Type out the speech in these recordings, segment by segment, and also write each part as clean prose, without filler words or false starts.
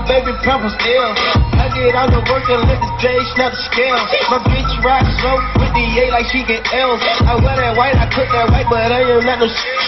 baby purple still. I did all the work and let the J snap the scale. My bitch rock slow with the A like she get L's. I wear that white, I cook that white, but I ain't not no shit.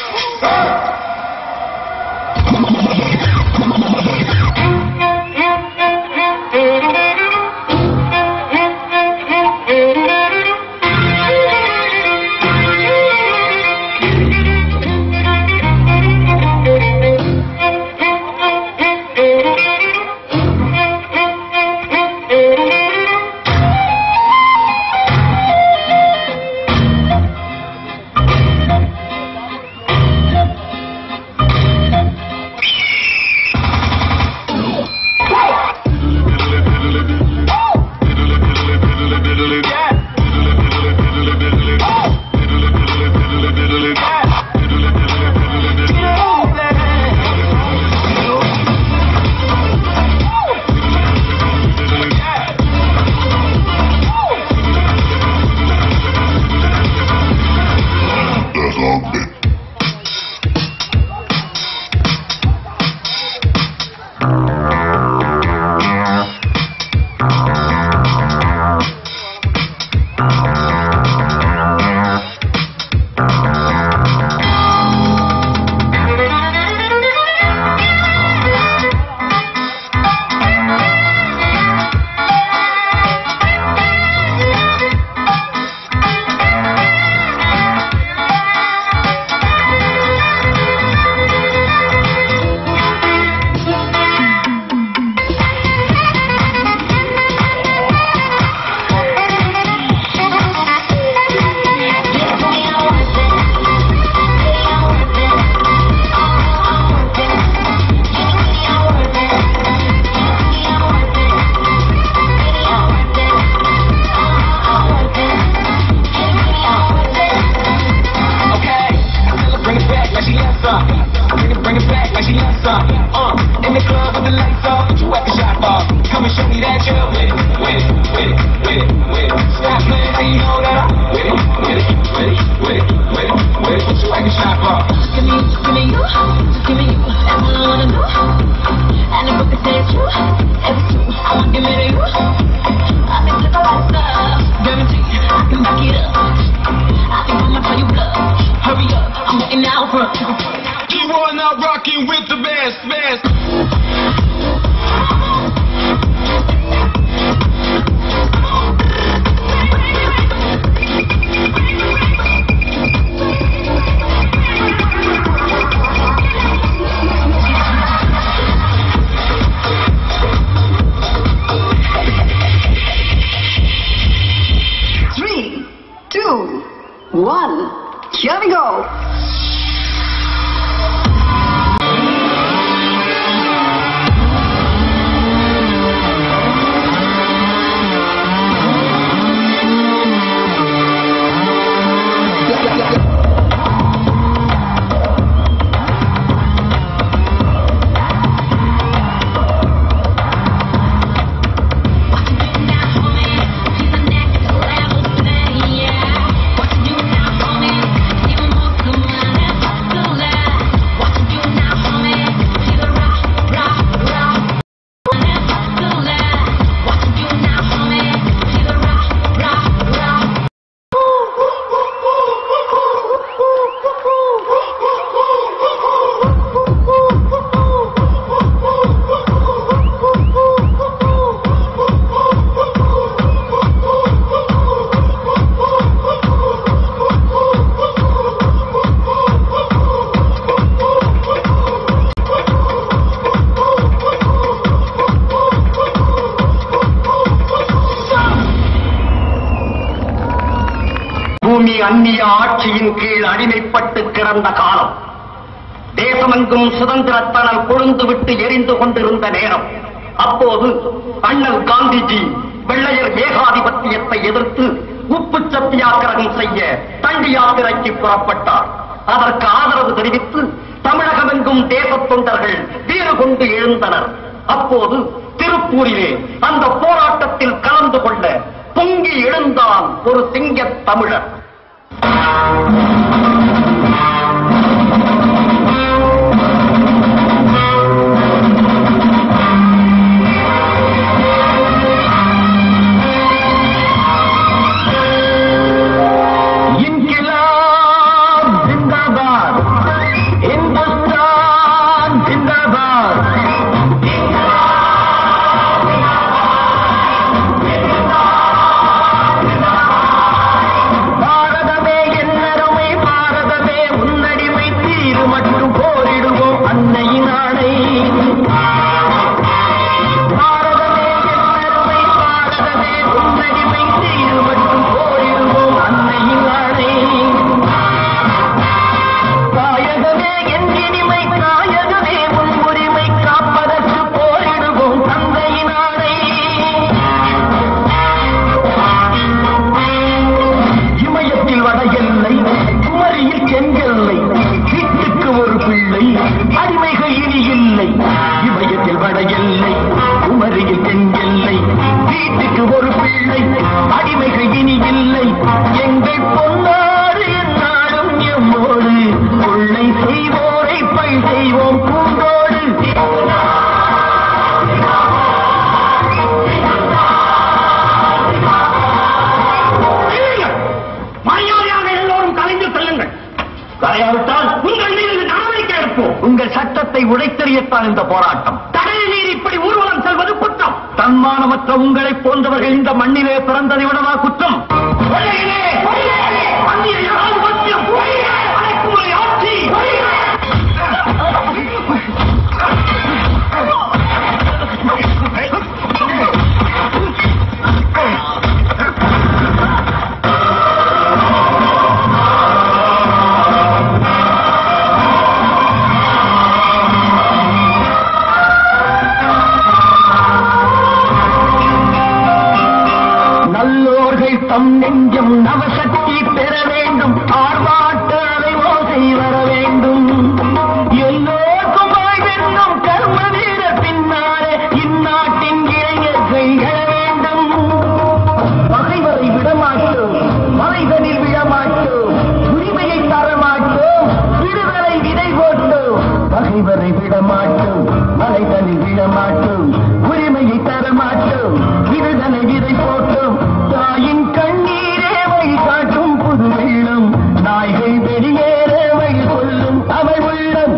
அந்நிய ஆட்சியின் கீழ் அடிமைப்பட்டு கிடந்த காலம், தேசமெங்கும் சுதந்திரத்தணல் கொழுந்துவிட்டு எரிந்து கொண்டிருந்த நேரம். அப்போது அண்ணல் காந்திஜி வெள்ளையர் ஏகாதிபத்தியத்தை எதிர்த்து உப்பு சத்தியாகிரகம் செய்ய தண்டி யாத்திரைக்கு புறப்பட்டார். அதற்கு ஆதரவு தெரிவித்து தமிழகமெங்கும் தேசத் தொண்டர்கள் வீறு கொண்டு எழுந்தனர். அப்போது திருப்பூரிலே அந்த போராட்டத்தில் கலந்து கொள்ள பொங்கி எழுந்தான் ஒரு சிங்கத் தமிழர். தன்மானத்தை உடைத்தெறியத்தான் இந்த போராட்டம். தடை மீறி இப்படி ஊர்வலம் செல்வது குற்றம். தன்மானமற்ற உங்களை போன்றவர்கள் இந்த மண்ணிலே பிறந்ததை விடவா குற்றம்? அடக்குமுறை ஆட்சி தம் நெஞ்சம் நவசக்தி பெற வேண்டும். ஆர்ப்பாட்டலை ஓசை வர வேண்டும். எல்லோருக்கும் வாழ்வென்னும் கர்ம வீர பின்னாலே இந்நாட்டின் இளைஞர்கள் எழ வேண்டும். பகைவரை விடமாட்டோம், மலைதனில் விழமாட்டோம், உரிமையை தரமாட்டோம், விடுதலை விதை போட்டோம். பகைவரை விடமாட்டோம், மலைதனில் விழமாட்டோம், உரிமையை தரமாட்டோம், விடுதலை விதை போட்டோம். தாயின் கண்ணீரே வழி காட்டும் புது வெள்ளம், நாய்கள் வெளியேற வழி கொள்ளும் அவள் உள்ளம்.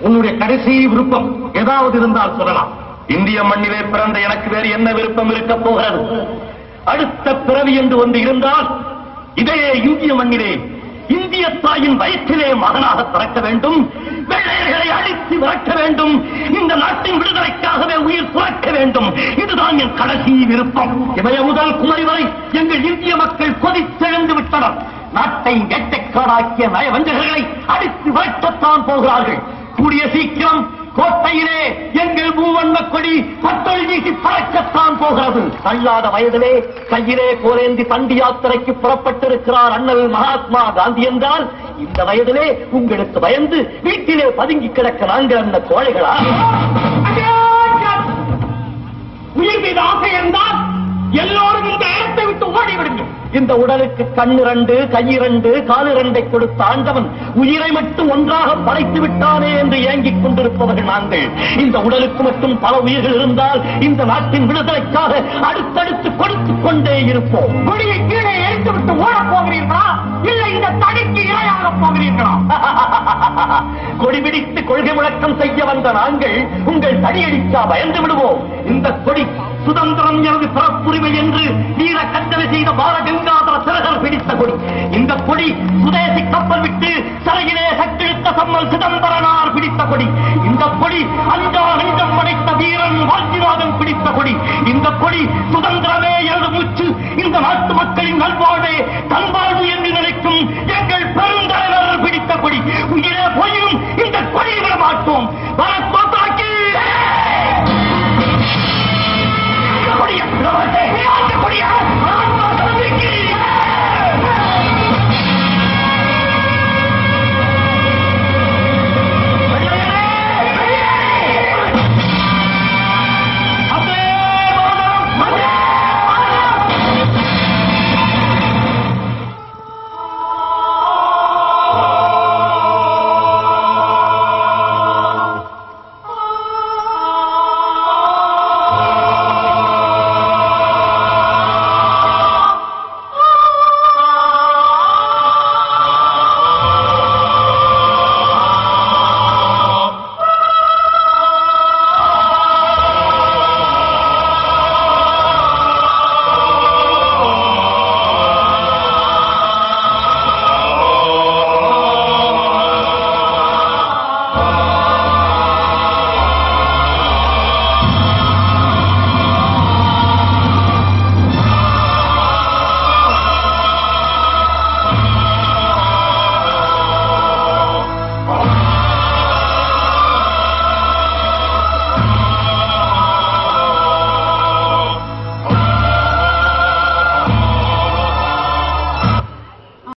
உன்னுடைய கடைசி விருப்பம் ஏதாவது இருந்தால் சொல்லலாம். இந்திய மண்ணிலே பிறந்த எனக்கு வேறு என்ன விருப்பம் இருக்க போகிறது? அடுத்த பிறவி என்று ஒன்று இருந்தால் இதே இந்திய மண்ணிலே இந்திய தாயின் வயிற்றிலே மகனாக பிறக்க வேண்டும். வெள்ளையர்களை அழித்து விரட்ட வேண்டும். இந்த நாட்டின் விடுதலைக்காகவே உயிர் துறக்க வேண்டும். இதுதான் என் கடைசி விருப்பம். இமய முதல் குமரி வரை எங்கள் இந்திய மக்கள் கொதித்தெழுந்து விட்டனர். நாட்டை வேட்டைக்காடாக்கிய நயவஞ்சகர்களை அடித்து விரட்டத்தான் போகிறார்கள். கூடிய சீக்கிரம் கோட்டையிலே எங்கள் மூவண்ண கொடி பட்டொழி வீசி பறக்கத்தான் போகிறது. தள்ளாத வயதிலே கையிலே கோலேந்தி தண்டி யாத்திரைக்கு புறப்பட்டிருக்கிறார் அண்ணல் மகாத்மா காந்தி என்றால், இந்த வயதிலே உங்களுக்கு பயந்து வீட்டிலே பதுங்கி கிடக்க நாங்கள் அந்த கோழைகளா? உயிர் மீது ஆசை இருந்தால் எல்லோரும் இந்த இடத்தை விட்டு ஓடிவிடுங்கள். இந்த உடலுக்கு கண்ணிரண்டு, கையிரண்டு, காலிரண்டை கொடுத்த ஆண்டவன் உயிரை மட்டும் ஒன்றாக படைத்து விட்டானே என்று ஏங்கிக் கொண்டிருப்பவர்கள் நாங்கள். இந்த உடலுக்கு மட்டும் பல உயிர்கள் இருந்தால் இந்த நாட்டின் விடுதலைக்காக அடுத்தடுத்து கொடுத்துக் கொண்டே இருப்போம். கொடியை கீழே எரித்து விட்டு ஓடப் போகிறீர்களா, இல்லை இந்த தடிக்கு இரையாக போகிறீர்களா? கொடி பிடித்து கொள்கை முழக்கம் செய்ய வந்த நாங்கள் உங்கள் தடியடிக்கா பயந்து விடுவோம். இந்த கொடி சுதந்திரம் எனது பிறப்புரிமை என்று வீர கட்டளை செய்த பாலகங்காதர திலகர் பிடித்த கொடி. இந்த கொடி சுதேசி கப்பல் விட்டு சிறையிலே சக்தித்த சம்மல் சிதம்பரனார் பிடித்த கொடி. இந்த கொடி அஞ்சா நெஞ்சம் படைத்த வீரன் வாழ்த்திநாதன் பிடித்த கொடி. இந்த கொடி சுதந்திரமே எனது மூச்சு, இந்த நாட்டு மக்களின் நல்வாழ்வே தன்பால்